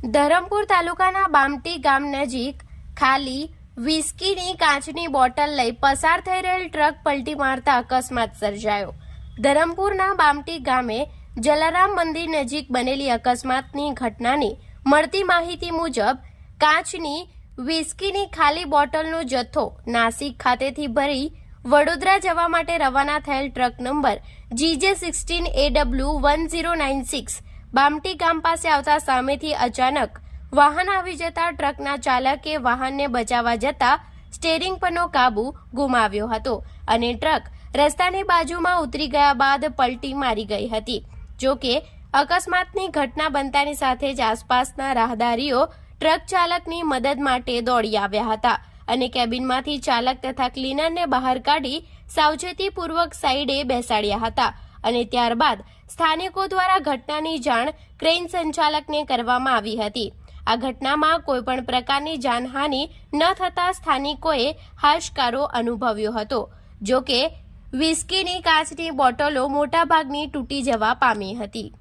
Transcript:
ધરમપુર તાલુકાના બામટી ગામ નજીક ખાલી વિસ્કીની કાચની બોટલ લઈ પસાર થઈ રહેલ ટ્રક પલટી મારતા અકસ્માત સર્જાયો। ધરમપુરના બામટી ગામે જલારામ મંદિર નજીક બનેલી અકસ્માતની ઘટનાની મળતી માહિતી મુજબ કાચની વિસ્કીની ખાલી બોટલનો જથ્થો નાસિક ખાતેથી ભરી વડોદરા જવા માટે રવાના થયેલ ટ્રક નંબર GJ16AW1096 બામટી ગામ પાસે આવતા સામેથી અચાનક વાહન આવી જતા ટ્રકના ચાલકે વાહનને બચાવવા જતા સ્ટીયરિંગ પરનો કાબુ ગુમાવ્યો હતો અને ટ્રક રસ્તાની બાજુમાં ઉતરી ગયા બાદ પલટી મારી ગઈ હતી। જો કે અકસ્માતની ઘટના બનતાની સાથે જ આસપાસના રાહદારીઓ ટ્રક ચાલકની મદદ માટે દોડી આવ્યા હતા અને કેબિનમાંથી ચાલક તથા ક્લીનરને બહાર કાઢી સાવચેતીપૂર્વક સાઈડે બેસાડ્યા હતા અને ત્યારબાદ સ્થાનિકો દ્વારા ઘટનાની જાણ ક્રેન સંચાલકને કરવામાં આવી હતી। આ ઘટનામાં કોઈપણ પ્રકારની જાનહાનિ ન થતા સ્થાનિકોએ હાશકારો અનુભવ્યો હતો। જો કે વિસ્કીની કાચની બોટલો મોટાભાગની તૂટી જવા પામી હતી।